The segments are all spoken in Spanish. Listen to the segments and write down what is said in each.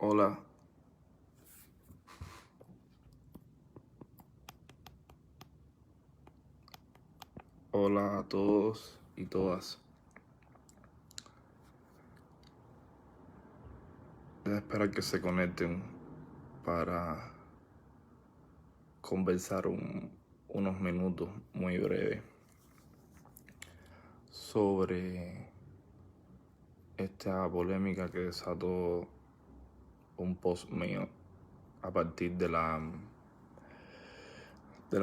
Hola, hola a todos y todas. Voy a esperar que se conecten para conversar unos minutos muy breves sobre esta polémica que desató un post mío a partir de la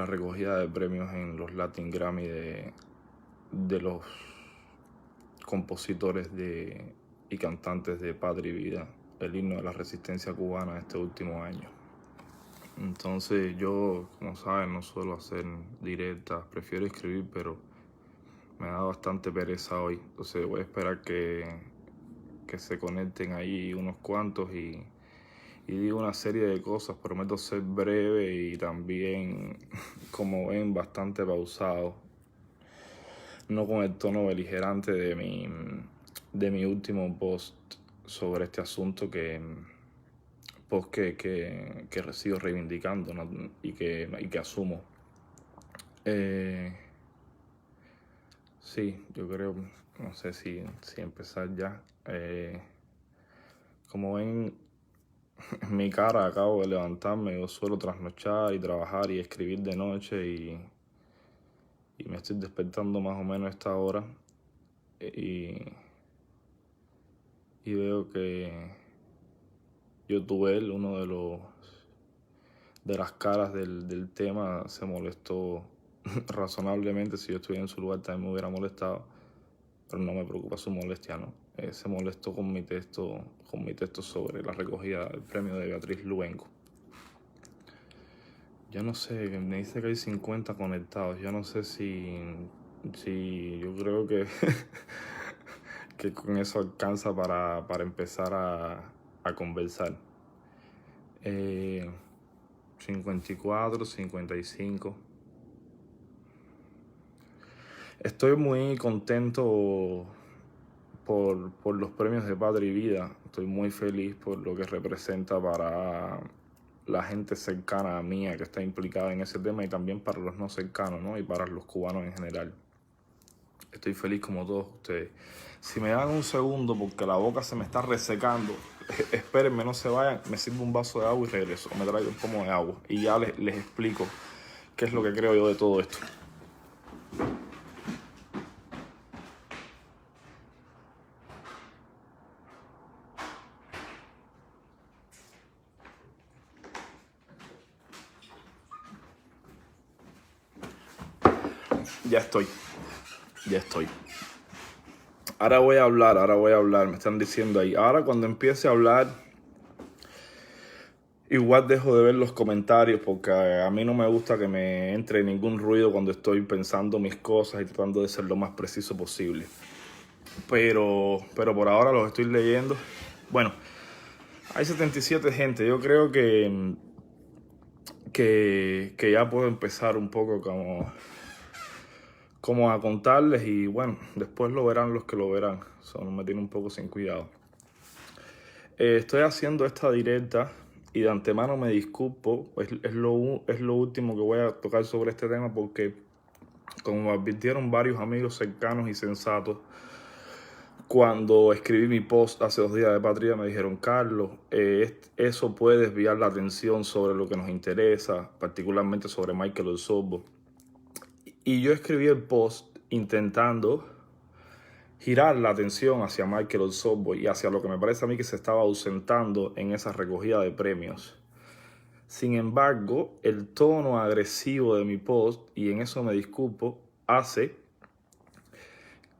recogida de premios en los Latin Grammy de los compositores y cantantes de Patria y Vida, el himno de la resistencia cubana este último año. Entonces yo, como saben, no suelo hacer directas, prefiero escribir, pero me da bastante pereza hoy. Entonces voy a esperar que se conecten ahí unos cuantos y digo una serie de cosas. Prometo ser breve y también, como ven, bastante pausado. No con el tono beligerante de mi último post sobre este asunto que sigo reivindicando, ¿no? y que asumo. Sí, yo creo, no sé si empezar ya. Como ven, en mi cara acabo de levantarme. Yo suelo trasnochar y trabajar y escribir de noche y me estoy despertando más o menos a esta hora y, y veo que YouTuber, uno de las caras del tema, se molestó razonablemente. Si yo estuviera en su lugar también me hubiera molestado, pero no me preocupa su molestia, ¿no? Se molestó con mi texto sobre la recogida del premio de Beatriz Luengo. Yo no sé, me dice que hay 50 conectados. Yo no sé si yo creo que que con eso alcanza para empezar a conversar. 54, 55. Estoy muy contento por los premios de Patria y Vida. Estoy muy feliz por lo que representa para la gente cercana a mí que está implicada en ese tema y también para los no cercanos, ¿no? Y para los cubanos en general. Estoy feliz como todos ustedes. Si me dan un segundo porque la boca se me está resecando, espérenme, no se vayan, me sirvo un vaso de agua y regreso. Me traigo un pomo de agua y ya les explico qué es lo que creo yo de todo esto. Ya estoy. Ahora voy a hablar, me están diciendo ahí. Ahora cuando empiece a hablar, igual dejo de ver los comentarios porque a mí no me gusta que me entre ningún ruido cuando estoy pensando mis cosas y tratando de ser lo más preciso posible. Pero por ahora los estoy leyendo. Bueno, hay 77 gente. Yo creo que ya puedo empezar un poco como a contarles y bueno, después lo verán los que lo verán. Eso me tiene un poco sin cuidado. Estoy haciendo esta directa y de antemano me disculpo. Es lo último que voy a tocar sobre este tema porque, como me advirtieron varios amigos cercanos y sensatos, cuando escribí mi post hace 2 días de Patria, me dijeron: Carlos, eso puede desviar la atención sobre lo que nos interesa, particularmente sobre Michael Osorbo. Y yo escribí el post intentando girar la atención hacia Michael Osorbo y hacia lo que me parece a mí que se estaba ausentando en esa recogida de premios. Sin embargo, el tono agresivo de mi post, y en eso me disculpo, hace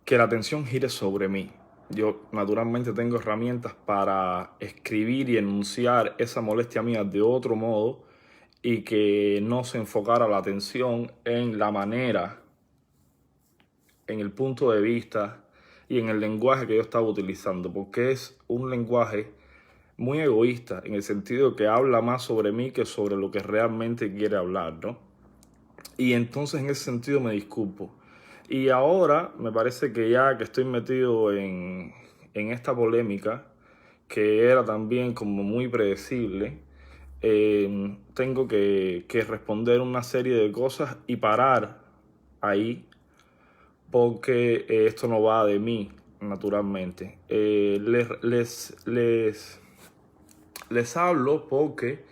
que la atención gire sobre mí. Yo naturalmente tengo herramientas para escribir y enunciar esa molestia mía de otro modo y que no se enfocara la atención en la manera, en el punto de vista y en el lenguaje que yo estaba utilizando, porque es un lenguaje muy egoísta en el sentido que habla más sobre mí que sobre lo que realmente quiere hablar, ¿no? Y entonces en ese sentido me disculpo. Y ahora me parece que ya que estoy metido en esta polémica, que era también como muy predecible, tengo que responder una serie de cosas y parar ahí porque esto no va de mí, naturalmente. Les hablo porque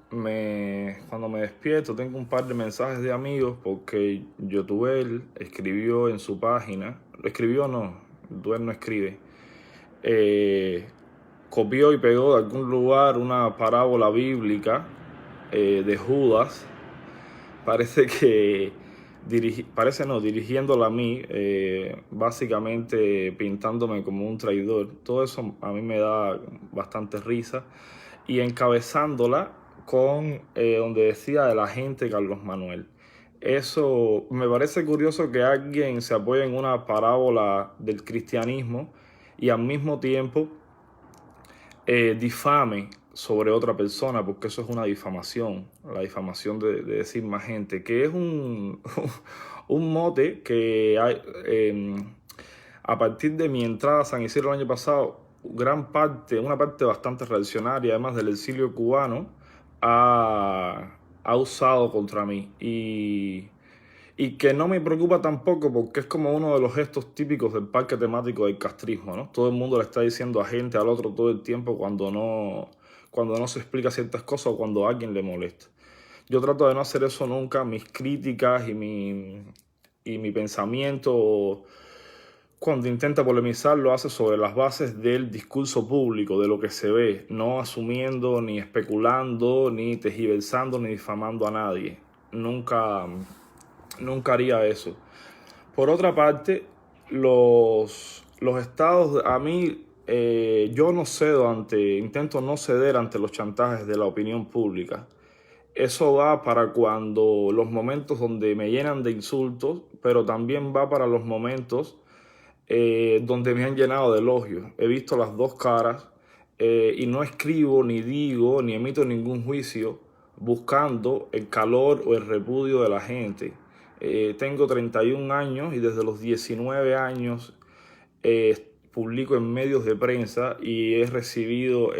cuando me despierto tengo un par de mensajes de amigos porque Yotuel escribió en su página, escribió no, Yotuel no escribe, eh, copió y pegó de algún lugar una parábola bíblica de Judas. Parece que parece no, dirigiéndola a mí, básicamente pintándome como un traidor. Todo eso a mí me da bastante risa. Y encabezándola con donde decía el agente Carlos Manuel. Eso me parece curioso que alguien se apoye en una parábola del cristianismo y al mismo tiempo difame sobre otra persona, porque eso es una difamación, la difamación de decir más gente, que es un mote que hay, a partir de mi entrada a San Isidro el año pasado, una parte bastante reaccionaria, además del exilio cubano, ha usado contra mí. Y que no me preocupa tampoco porque es como uno de los gestos típicos del parque temático del castrismo, ¿no? Todo el mundo le está diciendo a gente al otro todo el tiempo cuando no se explica ciertas cosas o cuando a alguien le molesta. Yo trato de no hacer eso nunca. Mis críticas y mi pensamiento, cuando intenta polemizar, lo hace sobre las bases del discurso público, de lo que se ve, no asumiendo, ni especulando, ni tergiversando, ni difamando a nadie. Nunca haría eso. Por otra parte, los estados, a mí, yo no cedo intento no ceder ante los chantajes de la opinión pública. Eso va para cuando los momentos donde me llenan de insultos, pero también va para los momentos donde me han llenado de elogios. He visto las dos caras y no escribo, ni digo, ni emito ningún juicio buscando el calor o el repudio de la gente. Tengo 31 años y desde los 19 años publico en medios de prensa y he recibido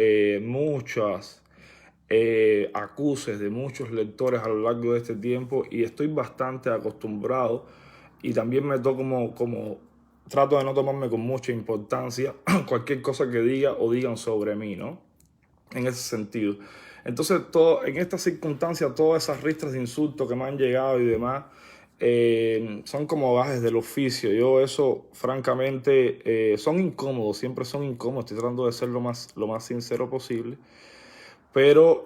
muchas acuses de muchos lectores a lo largo de este tiempo y estoy bastante acostumbrado y también me tomo como trato de no tomarme con mucha importancia cualquier cosa que diga o digan sobre mí, ¿no? En ese sentido. Entonces, en estas circunstancias, todas esas ristras de insultos que me han llegado y demás, son como gajes del oficio. Yo eso, francamente, son incómodos, siempre son incómodos. Estoy tratando de ser lo más sincero posible. Pero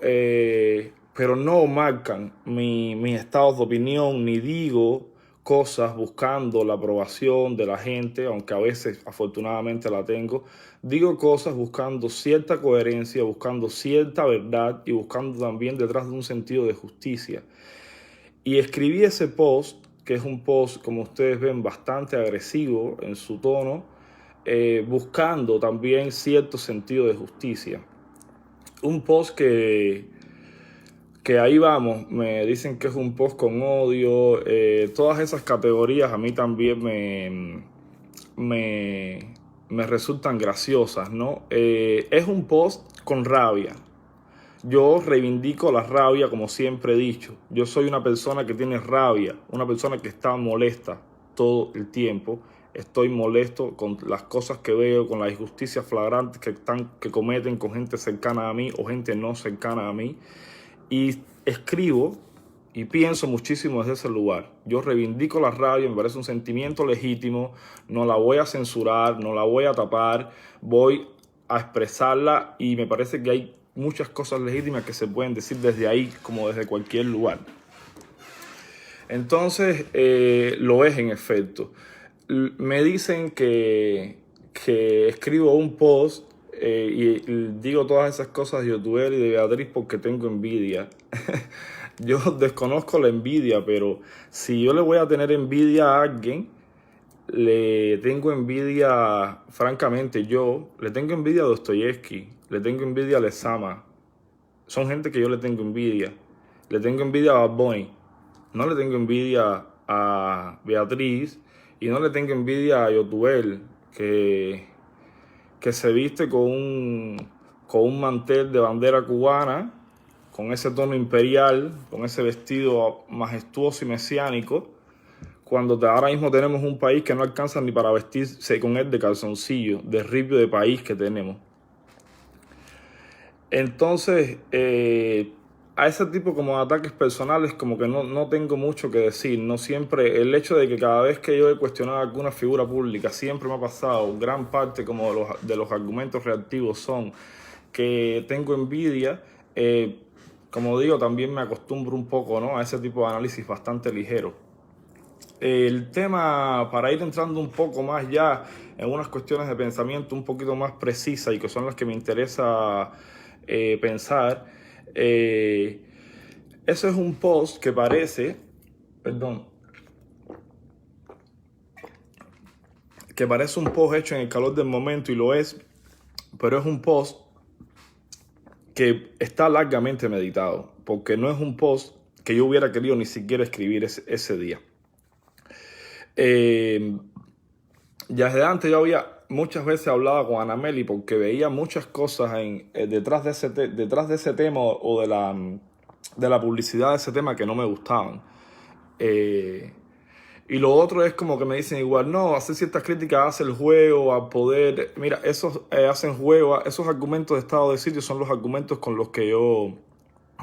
no marcan mis estados de opinión, ni digo cosas buscando la aprobación de la gente, aunque a veces afortunadamente la tengo. Digo cosas buscando cierta coherencia, buscando cierta verdad y buscando también detrás de un sentido de justicia. Y escribí ese post, que es un post, como ustedes ven, bastante agresivo en su tono, buscando también cierto sentido de justicia. Un post que ahí vamos, me dicen que es un post con odio, todas esas categorías a mí también me resultan graciosas, ¿no? Es un post con rabia. Yo reivindico la rabia, como siempre he dicho. Yo soy una persona que tiene rabia, una persona que está molesta todo el tiempo. Estoy molesto con las cosas que veo, con las injusticias flagrantes que cometen con gente cercana a mí o gente no cercana a mí. Y escribo y pienso muchísimo desde ese lugar. Yo reivindico la rabia, me parece un sentimiento legítimo, no la voy a censurar, no la voy a tapar, voy a expresarla y me parece que hay muchas cosas legítimas que se pueden decir desde ahí como desde cualquier lugar. Entonces, lo es en efecto. Me dicen que escribo un post y digo todas esas cosas de Yotuel y de Beatriz porque tengo envidia. Yo desconozco la envidia, pero si yo le voy a tener envidia a alguien, le tengo envidia, francamente, le tengo envidia a Dostoyevsky, le tengo envidia a Lezama. Son gente que yo le tengo envidia. Le tengo envidia a Bad Bunny. No le tengo envidia a Beatriz y no le tengo envidia a Yotuel, que que se viste con un mantel de bandera cubana, con ese tono imperial, con ese vestido majestuoso y mesiánico, cuando ahora mismo tenemos un país que no alcanza ni para vestirse con él de calzoncillo, de ripio de país que tenemos. Entonces, a ese tipo como de ataques personales como que no tengo mucho que decir. No siempre, el hecho de que cada vez que yo he cuestionado a alguna figura pública, siempre me ha pasado, gran parte como de los argumentos reactivos son que tengo envidia. Como digo, también me acostumbro un poco, ¿no?, a ese tipo de análisis bastante ligero. El tema, para ir entrando un poco más ya en unas cuestiones de pensamiento un poquito más precisas y que son las que me interesa pensar, eso es un post que parece, que parece un post hecho en el calor del momento, y lo es, pero es un post que está largamente meditado, porque no es un post que yo hubiera querido ni siquiera escribir ese día. Ya desde antes yo había muchas veces hablado con Anameli porque veía muchas cosas detrás de ese tema o de la publicidad de ese tema que no me gustaban. Y lo otro es como que me dicen igual, no, hacer ciertas críticas hace el juego a poder. Mira, esos hacen juego, esos argumentos de estado de sitio son los argumentos con los que yo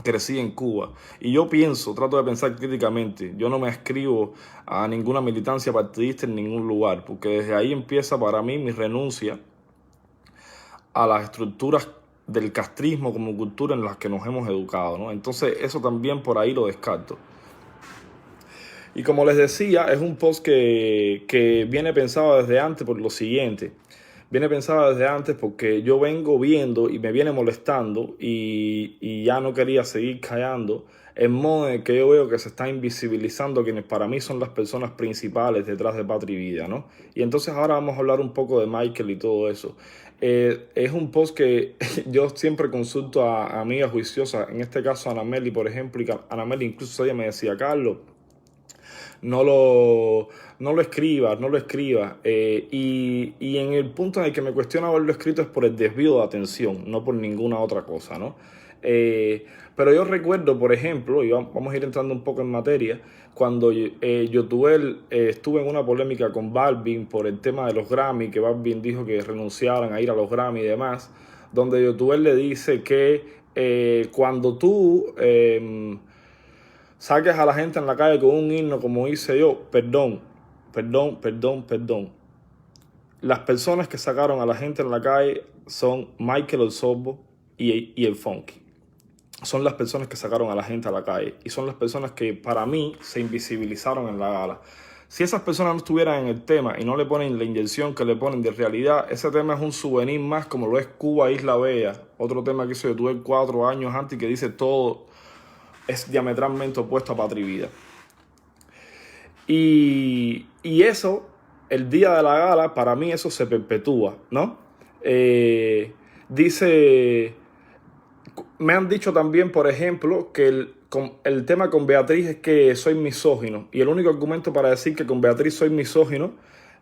crecí en Cuba. Y yo trato de pensar críticamente. Yo no me adscribo a ninguna militancia partidista en ningún lugar, porque desde ahí empieza para mí mi renuncia a las estructuras del castrismo como cultura en las que nos hemos educado, ¿no? Entonces eso también por ahí lo descarto. Y como les decía, es un post que viene pensado desde antes por lo siguiente. Viene pensado desde antes porque yo vengo viendo y me viene molestando y ya no quería seguir callando el modo en el que yo veo que se está invisibilizando quienes para mí son las personas principales detrás de Patria y Vida, ¿no? Y entonces ahora vamos a hablar un poco de Michael y todo eso. Es un post que yo siempre consulto a amigas juiciosas, en este caso a Anameli, por ejemplo, y Anameli incluso ella me decía, Carlos, no lo escribas. Y en el punto en el que me cuestiona haberlo escrito es por el desvío de atención, no por ninguna otra cosa, ¿no? Pero yo recuerdo, por ejemplo, y vamos a ir entrando un poco en materia, cuando Yotuel estuve en una polémica con Balvin por el tema de los Grammy, que Balvin dijo que renunciaran a ir a los Grammy y demás, donde Yotuel le dice que cuando tú saques a la gente en la calle con un himno como hice yo, perdón. Las personas que sacaron a la gente en la calle son Michael Osorbo y el Funky. Son las personas que sacaron a la gente a la calle y son las personas que para mí se invisibilizaron en la gala. Si esas personas no estuvieran en el tema y no le ponen la inyección que le ponen de realidad, ese tema es un souvenir más como lo es Cuba, Isla Bella, otro tema que hizo yo tuve 4 años antes y que dice todo es diametralmente opuesto a Patria y Vida. Y eso, el día de la gala, para mí eso se perpetúa, ¿no? Me han dicho también, por ejemplo, que el tema con Beatriz es que soy misógino. Y el único argumento para decir que con Beatriz soy misógino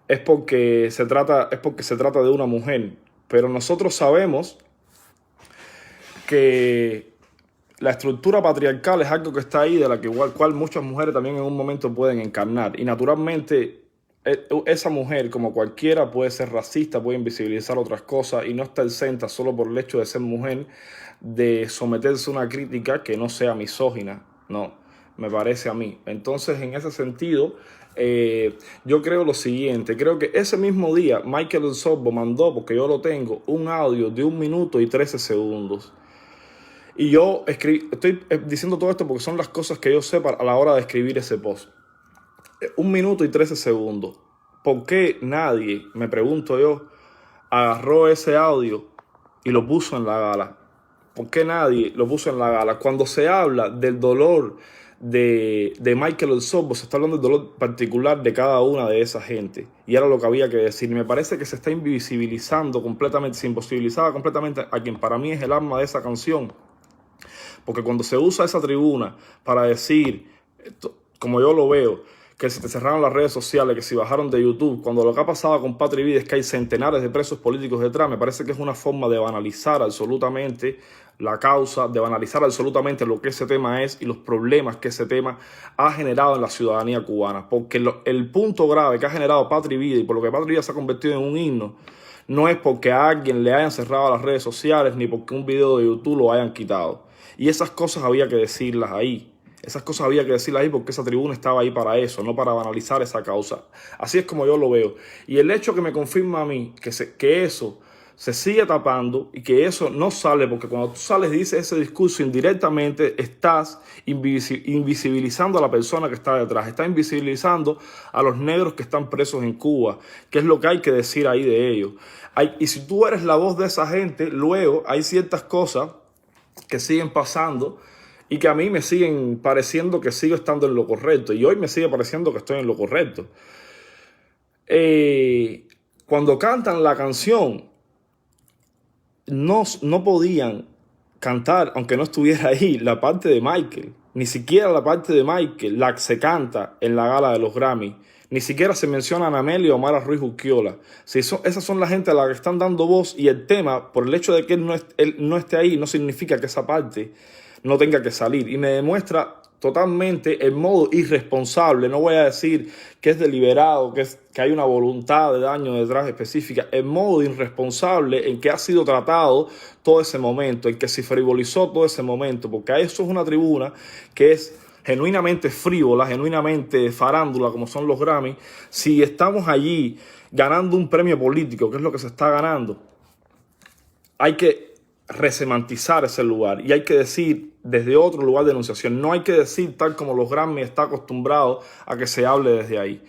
es porque se trata de una mujer. Pero nosotros sabemos que la estructura patriarcal es algo que está ahí, de la cual muchas mujeres también en un momento pueden encarnar. Y naturalmente esa mujer, como cualquiera, puede ser racista, puede invisibilizar otras cosas y no está exenta solo por el hecho de ser mujer de someterse a una crítica que no sea misógina. No, me parece a mí. Entonces, en ese sentido, yo creo lo siguiente. Creo que ese mismo día Michael Osorbo mandó, porque yo lo tengo, un audio de 1 minuto y 13 segundos. Y yo estoy diciendo todo esto porque son las cosas que yo sé a la hora de escribir ese post. 1 minuto y 13 segundos. ¿Por qué nadie, me pregunto yo, agarró ese audio y lo puso en la gala? ¿Por qué nadie lo puso en la gala? Cuando se habla del dolor de Michael Osorbo, se está hablando del dolor particular de cada una de esa gente. Y era lo que había que decir. Me parece que se está invisibilizando completamente, se imposibilizaba completamente a quien para mí es el alma de esa canción. Porque cuando se usa esa tribuna para decir, como yo lo veo, que si te cerraron las redes sociales, que si bajaron de YouTube, cuando lo que ha pasado con Patri Vida es que hay centenares de presos políticos detrás, me parece que es una forma de banalizar absolutamente la causa, de banalizar absolutamente lo que ese tema es y los problemas que ese tema ha generado en la ciudadanía cubana. Porque el punto grave que ha generado Patri Vida y por lo que Patri Vida se ha convertido en un himno, no es porque a alguien le hayan cerrado las redes sociales ni porque un video de YouTube lo hayan quitado. Y esas cosas había que decirlas ahí. Esas cosas había que decirlas ahí porque esa tribuna estaba ahí para eso, no para banalizar esa causa. Así es como yo lo veo. Y el hecho que me confirma a mí que eso se sigue tapando y que eso no sale, porque cuando tú sales y dices ese discurso indirectamente estás invisibilizando a la persona que está detrás, estás invisibilizando a los negros que están presos en Cuba, que es lo que hay que decir ahí de ellos. Y si tú eres la voz de esa gente, luego hay ciertas cosas que siguen pasando y que a mí me siguen pareciendo que sigo estando en lo correcto. Y hoy me sigue pareciendo que estoy en lo correcto. Cuando cantan la canción, no podían cantar, aunque no estuviera ahí, la parte de Michael. Ni siquiera la parte de Michael, la que se canta en la gala de los Grammy. Ni siquiera se menciona a Amelia o Mara Ruiz Urquiola. Si esas son la gente a la que están dando voz, y el tema, por el hecho de que él no esté ahí, no significa que esa parte no tenga que salir. Y me demuestra totalmente el modo irresponsable, no voy a decir que es deliberado, que hay una voluntad de daño detrás específica, el modo irresponsable en que ha sido tratado todo ese momento, en que se frivolizó todo ese momento, porque eso es una tribuna que es genuinamente frívola, genuinamente farándula, como son los Grammy. Si estamos allí ganando un premio político, que es lo que se está ganando, hay que resemantizar ese lugar y hay que decir desde otro lugar de enunciación. No hay que decir tal como los Grammy está acostumbrado a que se hable desde ahí.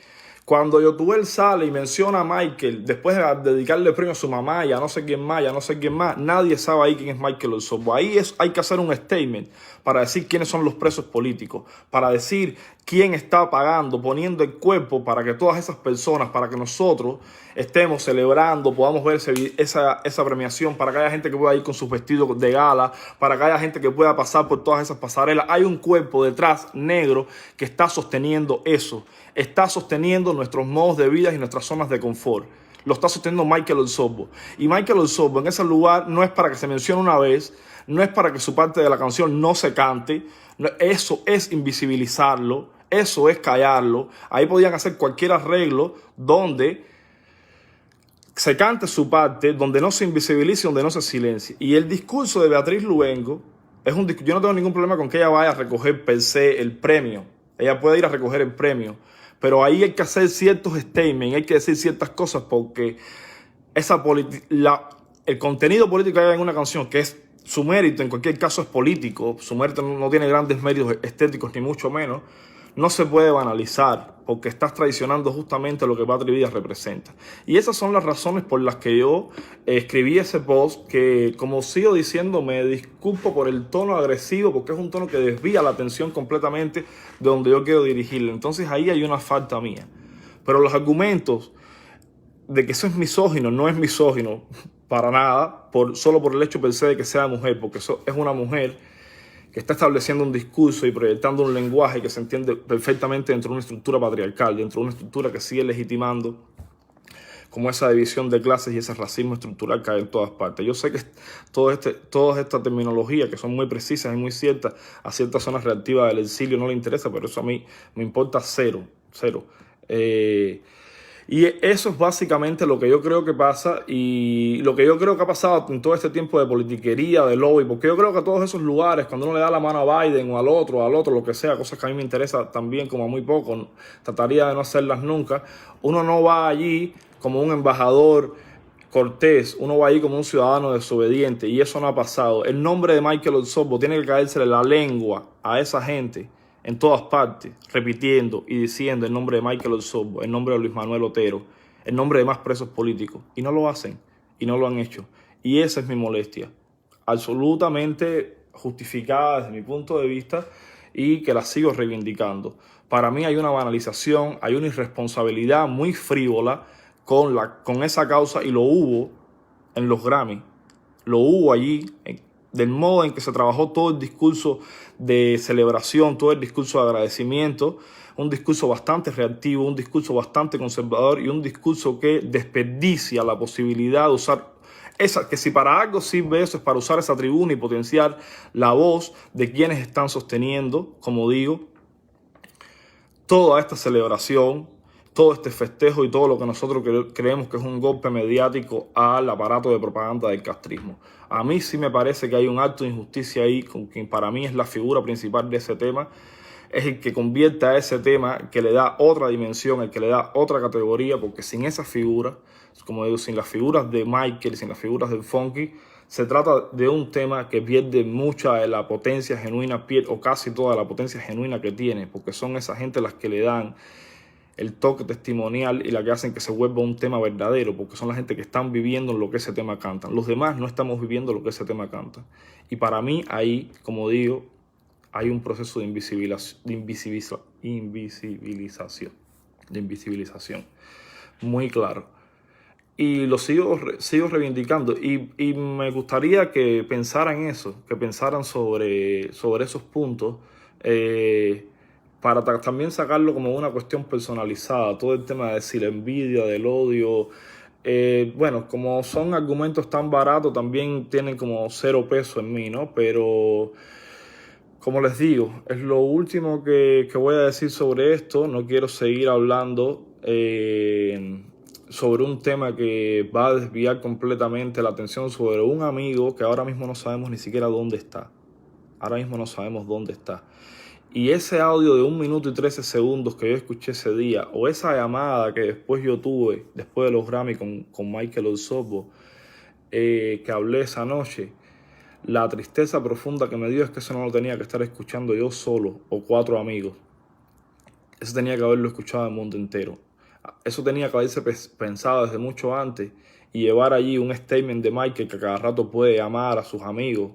Cuando Yotuel sale y menciona a Michael, después de dedicarle premio a su mamá y a no sé quién más, nadie sabe ahí quién es Michael Osorbo. Ahí hay que hacer un statement para decir quiénes son los presos políticos, para decir quién está pagando, poniendo el cuerpo para que todas esas personas, para que nosotros estemos celebrando, podamos ver esa premiación, para que haya gente que pueda ir con sus vestidos de gala, para que haya gente que pueda pasar por todas esas pasarelas. Hay un cuerpo detrás negro que está sosteniendo eso, está sosteniendo nuestros modos de vida y nuestras zonas de confort. Lo está sosteniendo Michael Osorbo. Y Michael Osorbo en ese lugar no es para que se mencione una vez, no es para que su parte de la canción no se cante, eso es invisibilizarlo, eso es callarlo. Ahí podían hacer cualquier arreglo donde se cante su parte, donde no se invisibilice, donde no se silencie. Y el discurso de Beatriz Luengo es un discurso. Yo no tengo ningún problema con que ella vaya a recoger per se el premio. Ella puede ir a recoger el premio. Pero ahí hay que hacer ciertos statements, hay que decir ciertas cosas porque el contenido político que hay en una canción, que es su mérito, en cualquier caso es político, su mérito no tiene grandes méritos estéticos ni mucho menos, no se puede banalizar porque estás traicionando justamente lo que Patri Vida representa. Y esas son las razones por las que yo escribí ese post que, como sigo diciendo, me disculpo por el tono agresivo porque es un tono que desvía la atención completamente de donde yo quiero dirigirla. Entonces ahí hay una falta mía. Pero los argumentos de que eso es misógino, no es misógino para nada, solo por el hecho per se de que sea mujer, porque eso es una mujer que está estableciendo un discurso y proyectando un lenguaje que se entiende perfectamente dentro de una estructura patriarcal, dentro de una estructura que sigue legitimando como esa división de clases y ese racismo estructural que hay en todas partes. Yo sé que toda esta terminología, que son muy precisas y muy ciertas, a ciertas zonas reactivas del exilio no le interesa, pero eso a mí me importa cero. Y eso es básicamente lo que yo creo que pasa y lo que yo creo que ha pasado en todo este tiempo de politiquería, de lobby, porque yo creo que a todos esos lugares, cuando uno le da la mano a Biden o al otro, lo que sea, cosas que a mí me interesa también como a muy poco, trataría de no hacerlas nunca, uno no va allí como un embajador cortés, uno va allí como un ciudadano desobediente y eso no ha pasado. El nombre de Michael Osorbo tiene que caérsele la lengua a esa gente en todas partes, repitiendo y diciendo el nombre de Michael Osorbo, el nombre de Luis Manuel Otero, el nombre de más presos políticos. Y no lo hacen, y no lo han hecho. Y esa es mi molestia, absolutamente justificada desde mi punto de vista y que la sigo reivindicando. Para mí hay una banalización, hay una irresponsabilidad muy frívola con esa causa y lo hubo en los Grammy, lo hubo allí, del modo en que se trabajó todo el discurso de celebración, todo el discurso de agradecimiento, un discurso bastante reactivo, un discurso bastante conservador y un discurso que desperdicia la posibilidad de usar que si para algo sirve eso es para usar esa tribuna y potenciar la voz de quienes están sosteniendo, como digo, toda esta celebración, todo este festejo y todo lo que nosotros creemos que es un golpe mediático al aparato de propaganda del castrismo. A mí sí me parece que hay un acto de injusticia ahí, con quien para mí es la figura principal de ese tema, es el que convierte a ese tema, que le da otra dimensión, el que le da otra categoría, porque sin esa figura, como digo, sin las figuras de Michael, sin las figuras del Funky, se trata de un tema que pierde mucha de la potencia genuina, o casi toda la potencia genuina que tiene, porque son esa gente las que le dan el toque testimonial y la que hacen que se vuelva un tema verdadero, porque son la gente que están viviendo lo que ese tema canta. Los demás no estamos viviendo lo que ese tema canta. Y para mí ahí, como digo, hay un proceso de invisibilización muy claro. Y lo sigo reivindicando. Y me gustaría que pensaran eso, que pensaran sobre esos puntos, para también sacarlo como una cuestión personalizada. Todo el tema de decir la envidia, del odio. Bueno, como son argumentos tan baratos, también tienen como cero peso en mí, ¿no? Pero como les digo, es lo último que voy a decir sobre esto. No quiero seguir hablando sobre un tema que va a desviar completamente la atención sobre un amigo que ahora mismo no sabemos ni siquiera dónde está. Ahora mismo no sabemos dónde está. Y ese audio de 1 minuto y 13 segundos que yo escuché ese día, o esa llamada que después yo tuve, después de los Grammy con Michael Osorbo, que hablé esa noche, la tristeza profunda que me dio es que eso no lo tenía que estar escuchando yo solo o 4 amigos. Eso tenía que haberlo escuchado el mundo entero. Eso tenía que haberse pensado desde mucho antes y llevar allí un statement de Michael que cada rato puede llamar a sus amigos.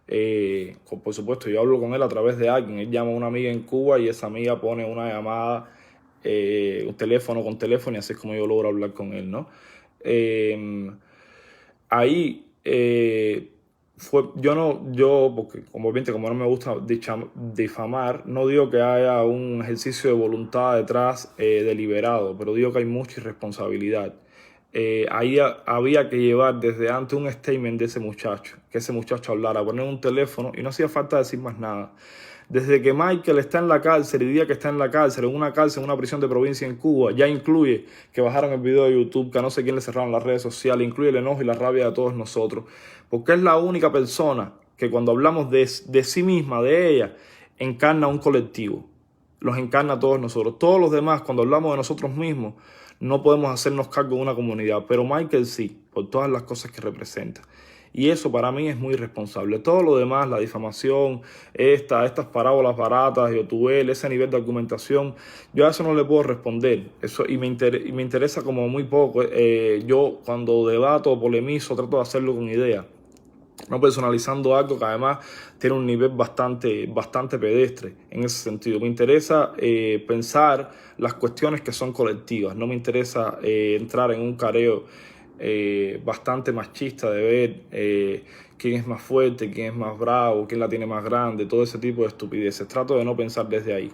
Por supuesto, yo hablo con él a través de alguien. Él llama a una amiga en Cuba y esa amiga pone una llamada, un teléfono con teléfono, y así es como yo logro hablar con él, ¿no? Ahí porque como no me gusta difamar, no digo que haya un ejercicio de voluntad detrás deliberado, pero digo que hay mucha irresponsabilidad. Ahí había que llevar desde antes un statement de ese muchacho, que ese muchacho hablara, poner un teléfono y no hacía falta decir más nada. Desde que Michael está en la cárcel, el día que está en la cárcel, en una prisión de provincia en Cuba, ya incluye que bajaron el video de YouTube, que a no sé quién le cerraron las redes sociales, incluye el enojo y la rabia de todos nosotros, porque es la única persona que cuando hablamos de sí misma, de ella, encarna un colectivo, los encarna a todos nosotros. Todos los demás, cuando hablamos de nosotros mismos, no podemos hacernos cargo de una comunidad, pero Michael sí, por todas las cosas que representa. Y eso para mí es muy irresponsable. Todo lo demás, la difamación, estas parábolas baratas, Youtube, ese nivel de argumentación, yo a eso no le puedo responder. Y me interesa como muy poco. Yo cuando debato o polemizo trato de hacerlo con idea, no personalizando algo que además tiene un nivel bastante pedestre en ese sentido. Me interesa pensar las cuestiones que son colectivas. No me interesa entrar en un careo bastante machista de ver quién es más fuerte, quién es más bravo, quién la tiene más grande, todo ese tipo de estupideces. Trato de no pensar desde ahí.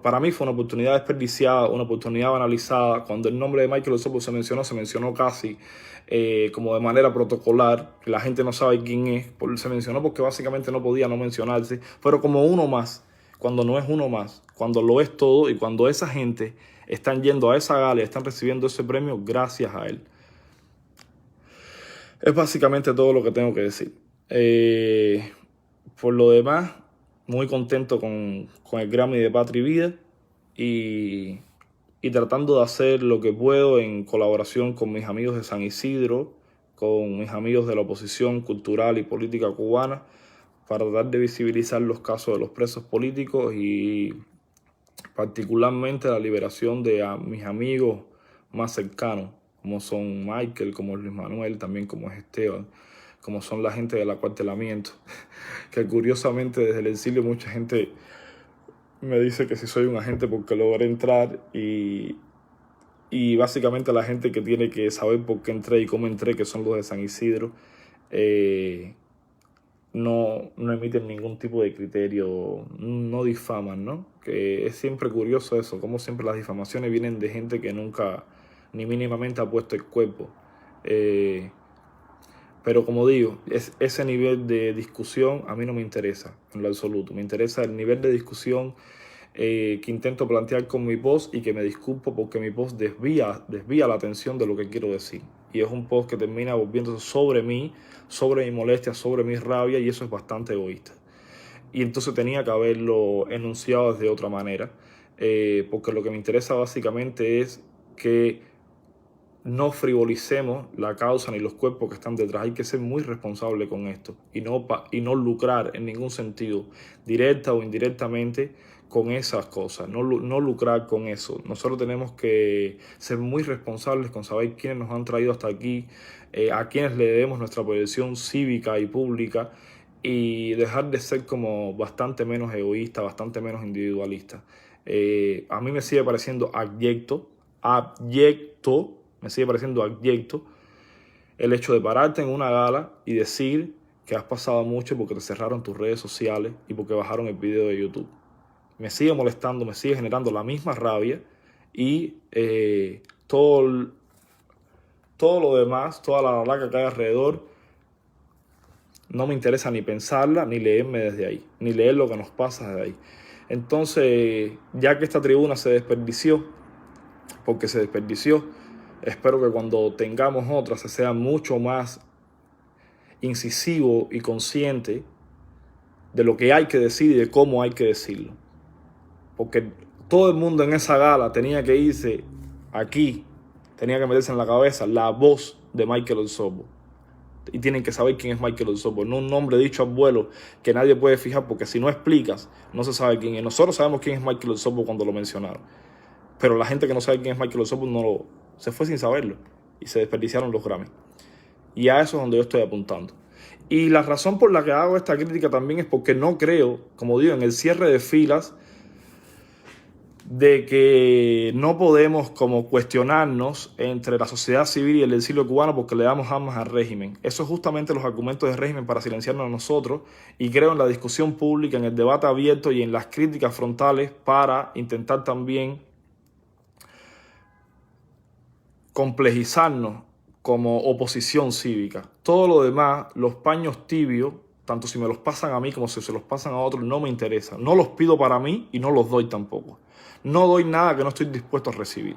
Para mí fue una oportunidad desperdiciada, una oportunidad banalizada. Cuando el nombre de Michael Osorbo se mencionó casi como de manera protocolar, que la gente no sabe quién es. Se mencionó porque básicamente no podía no mencionarse, pero como uno más, cuando no es uno más, cuando lo es todo y cuando esa gente están yendo a esa gala y están recibiendo ese premio gracias a él. Es básicamente todo lo que tengo que decir. Por lo demás, muy contento con el Grammy de Patria y Vida y tratando de hacer lo que puedo en colaboración con mis amigos de San Isidro, con mis amigos de la oposición cultural y política cubana, para tratar de visibilizar los casos de los presos políticos y particularmente la liberación de mis amigos más cercanos, como son Michael, como Luis Manuel, también como es Esteban, como son la gente del acuartelamiento, que curiosamente desde el exilio mucha gente me dice que si soy un agente porque logré entrar y básicamente la gente que tiene que saber por qué entré y cómo entré, que son los de San Isidro, no emiten ningún tipo de criterio, no difaman, ¿no? Que es siempre curioso eso, como siempre las difamaciones vienen de gente que nunca ni mínimamente ha puesto el cuerpo. Pero como digo, ese nivel de discusión a mí no me interesa en lo absoluto. Me interesa el nivel de discusión que intento plantear con mi post y que me disculpo porque mi post desvía la atención de lo que quiero decir. Y es un post que termina volviéndose sobre mí, sobre mi molestia, sobre mi rabia, y eso es bastante egoísta. Y entonces tenía que haberlo enunciado de otra manera, porque lo que me interesa básicamente es que no frivolicemos la causa ni los cuerpos que están detrás. Hay que ser muy responsable con esto y no lucrar en ningún sentido, directa o indirectamente, con esas cosas. No lucrar con eso. Nosotros tenemos que ser muy responsables con saber quiénes nos han traído hasta aquí, a quienes le debemos nuestra proyección cívica y pública, y dejar de ser como bastante menos egoísta, bastante menos individualista. A mí me sigue pareciendo abyecto, me sigue pareciendo abyecto el hecho de pararte en una gala y decir que has pasado mucho porque te cerraron tus redes sociales y porque bajaron el video de YouTube. Me sigue molestando, me sigue generando la misma rabia, y todo lo demás, toda la laca que hay alrededor, no me interesa ni pensarla, ni leerme desde ahí, ni leer lo que nos pasa desde ahí. Entonces, ya que esta tribuna se desperdició, porque se desperdició, espero que cuando tengamos otra se sea mucho más incisivo y consciente de lo que hay que decir y de cómo hay que decirlo. Porque todo el mundo en esa gala tenía que irse aquí, tenía que meterse en la cabeza la voz de Michael Osorbo. Y tienen que saber quién es Michael Osorbo, no un nombre dicho al vuelo que nadie puede fijar, porque si no explicas, no se sabe quién es. Nosotros sabemos quién es Michael Osorbo cuando lo mencionaron, pero la gente que no sabe quién es Michael Osorbo se fue sin saberlo y se desperdiciaron los Grammy. Y a eso es donde yo estoy apuntando. Y la razón por la que hago esta crítica también es porque no creo, como digo, en el cierre de filas, de que no podemos como cuestionarnos entre la sociedad civil y el exilio cubano porque le damos armas al régimen. Eso es justamente los argumentos del régimen para silenciarnos a nosotros, y creo en la discusión pública, en el debate abierto y en las críticas frontales para intentar también complejizarnos como oposición cívica. Todo lo demás, los paños tibios, tanto si me los pasan a mí como si se los pasan a otros, no me interesa. No los pido para mí y no los doy tampoco. No doy nada que no estoy dispuesto a recibir.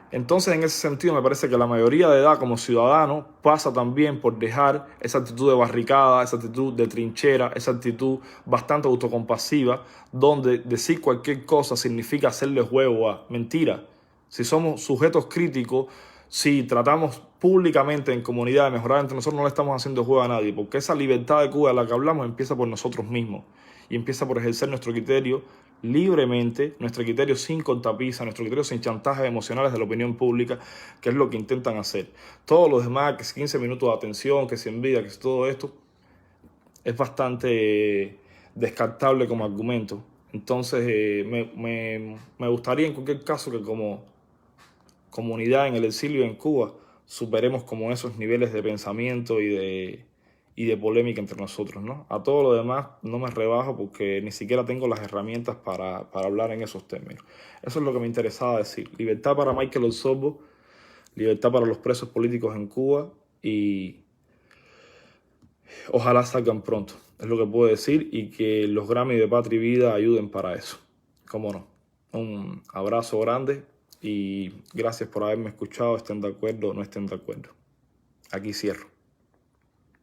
Entonces, en ese sentido, me parece que la mayoría de edad como ciudadano pasa también por dejar esa actitud de barricada, esa actitud de trinchera, esa actitud bastante autocompasiva, donde decir cualquier cosa significa hacerle juego a mentira. Si somos sujetos críticos, si tratamos públicamente en comunidad de mejorar entre nosotros, no le estamos haciendo juego a nadie, porque esa libertad de Cuba de la que hablamos empieza por nosotros mismos y empieza por ejercer nuestro criterio libremente, nuestro criterio sin cortapisa, nuestro criterio sin chantajes emocionales de la opinión pública, que es lo que intentan hacer. Todos los demás, que si 15 minutos de atención, que si envidia, que si todo esto, es bastante descartable como argumento. Entonces, me gustaría en cualquier caso que como comunidad en el exilio en Cuba superemos como esos niveles de pensamiento y de polémica entre nosotros, ¿no? A todo lo demás no me rebajo porque ni siquiera tengo las herramientas para hablar en esos términos. Eso es lo que me interesaba decir. Libertad para Michael Osorbo, libertad para los presos políticos en Cuba, y ojalá salgan pronto. Es lo que puedo decir, y que los Grammy de Patria y Vida ayuden para eso. Cómo no. Un abrazo grande y gracias por haberme escuchado. Estén de acuerdo o no estén de acuerdo. Aquí cierro.